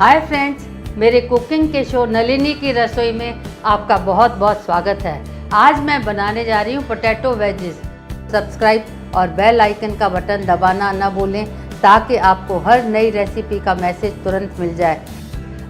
Hi friends, मेरे cooking के show Nalini की रसोई में आपका बहुत बहुत स्वागत है। आज मैं बनाने जा रही हूँ पोटैटो वेजेस। सब्सक्राइब और बेल आइकन का बटन दबाना न भूलें ताकि आपको हर नई रेसिपी का मैसेज तुरंत मिल जाए।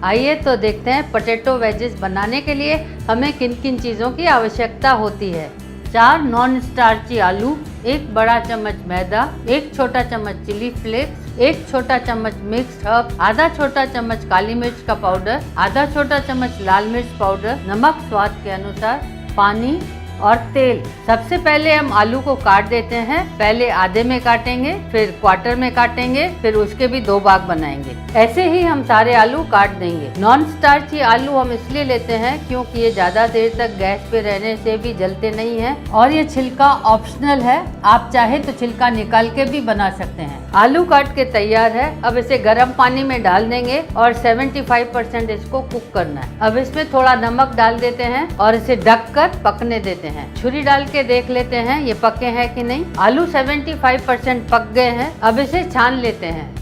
आइए तो देखते हैं पोटैटो वेजेस बनाने के लिए हमें किन किन चीज़ों की आवश्यकता होती है। 4 नॉन स्टार्ची आलू, 1 बड़ा चम्मच मैदा, 1 छोटा चम्मच चिली फ्लेक्स, 1 छोटा चम्मच मिक्स्ड हर्ब, आधा छोटा चम्मच काली मिर्च का पाउडर, आधा छोटा चम्मच लाल मिर्च पाउडर, नमक स्वाद के अनुसार, पानी और तेल। सबसे पहले हम आलू को काट देते हैं। पहले आधे में काटेंगे, फिर क्वार्टर में काटेंगे, फिर उसके भी 2 भाग बनाएंगे। ऐसे ही हम सारे आलू काट देंगे। नॉन स्टार्ची आलू हम इसलिए लेते हैं क्योंकि ये ज्यादा देर तक गैस पे रहने से भी जलते नहीं हैं और ये छिलका ऑप्शनल है। आप चाहे तो छिलका निकाल के भी बना सकते हैं। आलू काट के तैयार है। अब इसे गर्म पानी में डाल देंगे और 75% इसको कुक करना है। अब इसमें थोड़ा नमक डाल देते हैं और इसे ढककर पकने देते हैं। छुरी डाल के देख लेते हैं ये पके हैं कि नहीं। आलू 75% पक गए हैं। अब इसे छान लेते हैं।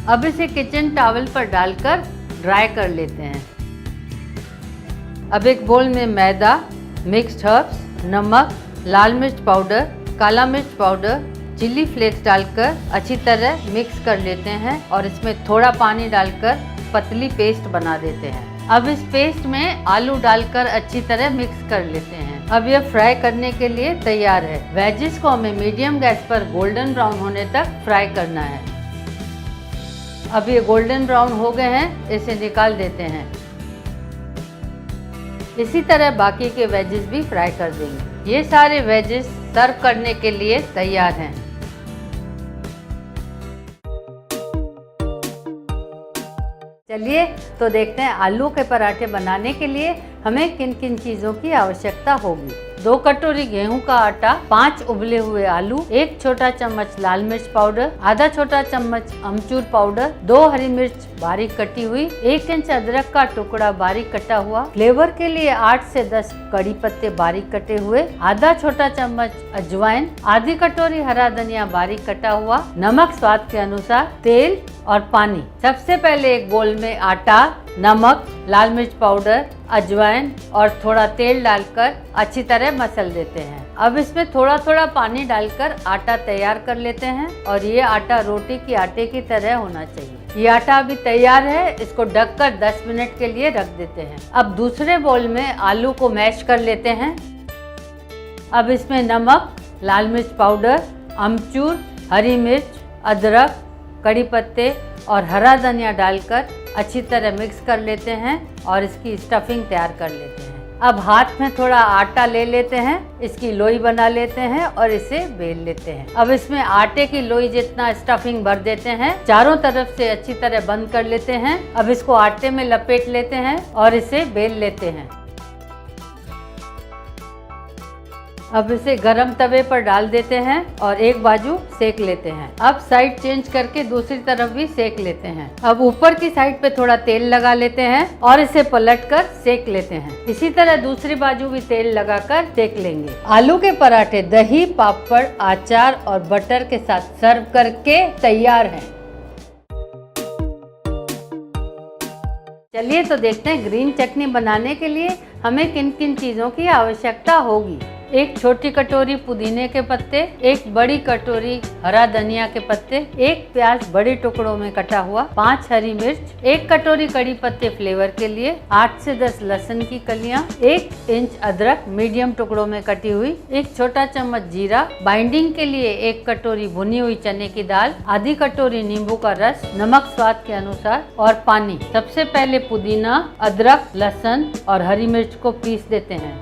अब इसे किचन टॉवल पर डालकर ड्राई कर लेते हैं। अब एक बोल में मैदा, मिक्स्ड हर्ब्स, नमक, लाल मिर्च पाउडर, काला मिर्च पाउडर, चिली फ्लेक्स डालकर अच्छी तरह मिक्स कर लेते हैं और इसमें थोड़ा पानी डालकर पतली पेस्ट बना देते हैं। अब इस पेस्ट में आलू डालकर अच्छी तरह मिक्स कर लेते हैं। अब यह फ्राई करने के लिए तैयार है। वेजेस को हमें मीडियम गैस पर गोल्डन ब्राउन होने तक फ्राई करना है। अब ये गोल्डन ब्राउन हो गए हैं, इसे निकाल देते हैं। इसी तरह बाकी के वेजेस भी फ्राई कर देंगे। ये सारे वेजेस सर्व करने के लिए तैयार हैं। चलिए तो देखते हैं आलू के पराठे बनाने के लिए हमें किन किन चीज़ों की आवश्यकता होगी। 2 कटोरी गेहूं का आटा, 5 उबले हुए आलू, 1 छोटा चम्मच लाल मिर्च पाउडर, आधा छोटा चम्मच अमचूर पाउडर, 2 हरी मिर्च बारीक कटी हुई, 1 इंच अदरक का टुकड़ा बारीक कटा हुआ, फ्लेवर के लिए 8 से 10 कड़ी पत्ते बारीक कटे हुए, आधा छोटा चम्मच अजवाइन, आधी कटोरी हरा धनिया बारीक कटा हुआ, नमक स्वाद के अनुसार, तेल और पानी। सबसे पहले एक बोल में आटा, नमक, लाल मिर्च पाउडर, अजवाइन और थोड़ा तेल डालकर अच्छी तरह मसल देते हैं। अब इसमें थोड़ा थोड़ा पानी डालकर आटा तैयार कर लेते हैं और ये आटा रोटी की आटे की तरह होना चाहिए। ये आटा अभी तैयार है, इसको ढककर 10 मिनट के लिए रख देते हैं। अब दूसरे बोल में आलू को मैश कर लेते हैं। अब इसमें नमक, लाल मिर्च पाउडर, अमचूर, हरी मिर्च, अदरक, कड़ी पत्ते और हरा धनिया डालकर अच्छी तरह मिक्स कर लेते हैं और इसकी स्टफिंग तैयार कर लेते हैं। अब हाथ में थोड़ा आटा ले लेते हैं, इसकी लोई बना लेते हैं और इसे बेल लेते हैं। अब इसमें आटे की लोई जितना स्टफिंग भर देते हैं, चारों तरफ से अच्छी तरह बंद कर लेते हैं। अब इसको आटे में लपेट लेते हैं और इसे बेल लेते हैं। अब इसे गरम तवे पर डाल देते हैं और एक बाजू सेक लेते हैं। अब साइड चेंज करके दूसरी तरफ भी सेक लेते हैं। अब ऊपर की साइड पे थोड़ा तेल लगा लेते हैं और इसे पलटकर सेक लेते हैं। इसी तरह दूसरी बाजू भी तेल लगाकर सेक लेंगे। आलू के पराठे दही, पापड़, अचार और बटर के साथ सर्व करके तैयार हैं। चलिए तो देखते हैं ग्रीन चटनी बनाने के लिए हमें किन किन चीज़ों की आवश्यकता होगी। 1 छोटी कटोरी पुदीने के पत्ते, 1 बड़ी कटोरी हरा धनिया के पत्ते, 1 प्याज बड़े टुकड़ों में कटा हुआ, 5 हरी मिर्च, 1 कटोरी कड़ी पत्ते फ्लेवर के लिए, 8 से 10 लहसुन की कलियां, 1 इंच अदरक मीडियम टुकड़ों में कटी हुई, 1 छोटा चम्मच जीरा, बाइंडिंग के लिए 1 कटोरी भुनी हुई चने की दाल, आधी कटोरी नींबू का रस, नमक स्वाद के अनुसार और पानी। सबसे पहले पुदीना, अदरक, लहसुन और हरी मिर्च को पीस देते हैं।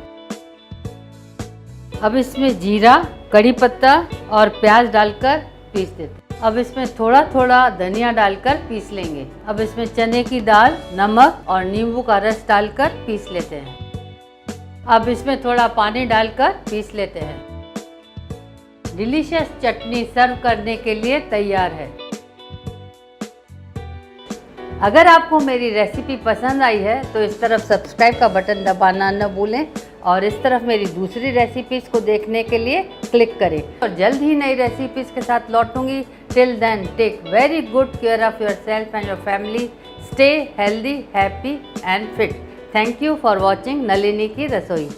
अब इसमें जीरा, कड़ी पत्ता और प्याज डालकर पीस देते हैं। अब इसमें थोड़ा थोड़ा धनिया डालकर पीस लेंगे। अब इसमें चने की दाल, नमक और नींबू का रस डालकर पीस लेते हैं। अब इसमें थोड़ा पानी डालकर पीस लेते हैं। डिलीशियस चटनी सर्व करने के लिए तैयार है। अगर आपको मेरी रेसिपी पसंद आई है तो इस तरफ सब्सक्राइब का बटन दबाना न भूलें और इस तरफ मेरी दूसरी रेसिपीज़ को देखने के लिए क्लिक करें। और जल्द ही नई रेसिपीज़ के साथ लौटूंगी। Till then take very good care of yourself and your family. Stay healthy, happy and fit. Thank you for watching Nalini की रसोई।